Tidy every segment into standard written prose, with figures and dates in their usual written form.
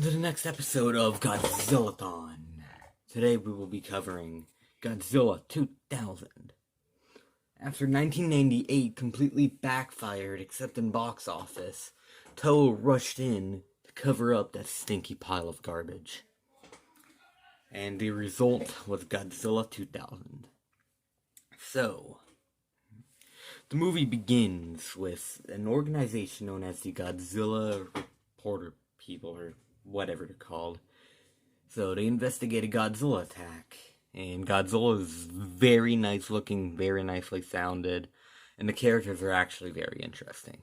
to the next episode of GodzillaThon. Today we will be covering Godzilla 2000. After 1998 completely backfired except in box office, Toho rushed in to cover up that stinky pile of garbage. And the result was Godzilla 2000. So, the movie begins with an organization known as the Godzilla Reporter People, or whatever they're called. So they investigate a Godzilla attack, and Godzilla is very nice looking, very nicely sounded, and the characters are actually very interesting.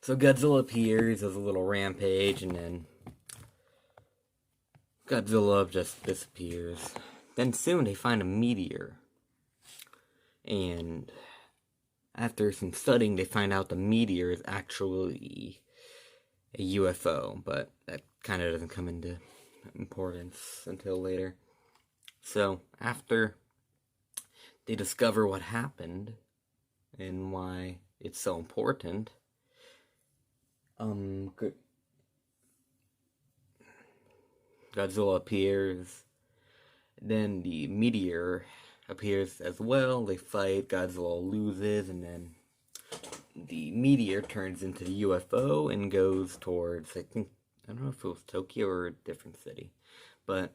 So Godzilla appears as a little rampage, and then Godzilla just disappears. Then soon they find a meteor, and after some studying they find out the meteor is actually a UFO, but that kind of doesn't come into importance until later. So, after they discover what happened and why it's so important, Godzilla appears, then the meteor appears as well, they fight, Godzilla loses, and then the meteor turns into the UFO and goes towards, I don't know if it was Tokyo or a different city, but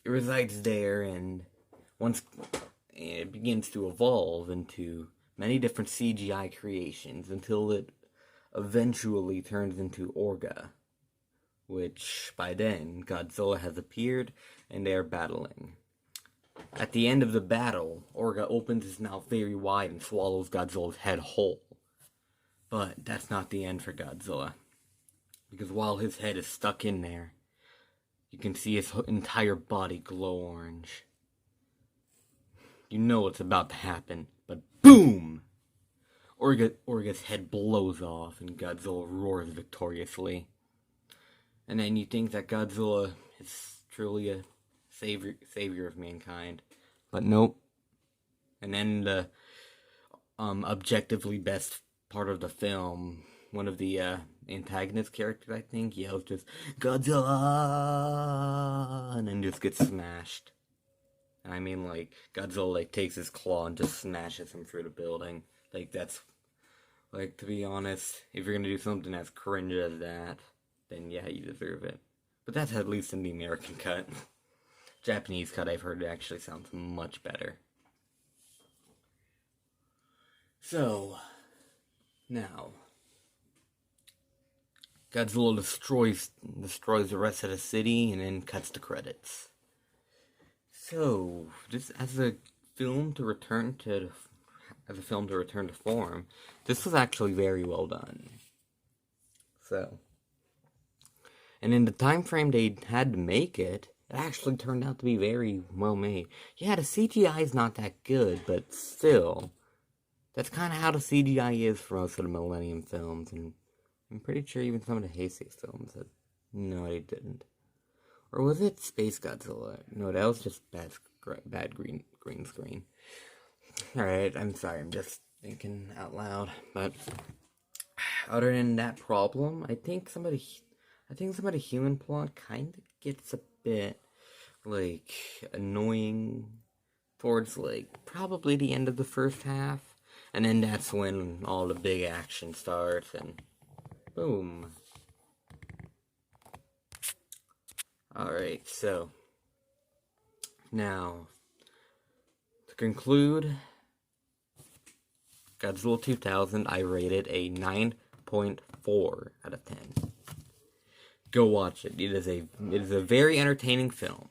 it resides there, and once it begins to evolve into many different CGI creations until it eventually turns into Orga, which by then Godzilla has appeared and they are battling. At the end of the battle, Orga opens his mouth very wide and swallows Godzilla's head whole. But that's not the end for Godzilla, because while his head is stuck in there, you can see his entire body glow orange. You know what's about to happen, but BOOM! Orga's head blows off and Godzilla roars victoriously. And then you think that Godzilla is truly a savior of mankind, but nope. And then the objectively best part of the film, one of the antagonist characters, I think, yells just, Godzilla! And then just gets smashed. And I mean, like, Godzilla, takes his claw and just smashes him through the building. That's, to be honest, if you're gonna do something as cringe as that, then yeah, you deserve it. But that's at least in the American cut. Japanese cut, I've heard, actually sounds much better. So, now, Godzilla destroys the rest of the city and then cuts the credits. So, just as a film to return to form, this was actually very well done. So, and in the time frame they had to make it, it actually turned out to be very well made. Yeah, the CGI is not that good, but still, that's kind of how the CGI is for most of the Millennium films, and I'm pretty sure even some of the Heisei films had... No, they didn't. Or was it Space Godzilla? No, that was just bad green screen. Alright, I'm sorry, I'm just thinking out loud. But other than that problem, I think some of the human plot kind of gets a bit, annoying towards, probably the end of the first half. And then that's when all the big action starts, and boom. Alright, so, now, to conclude, Godzilla 2000, I rated a 9.4 out of 10. Go watch it. It is a very entertaining film.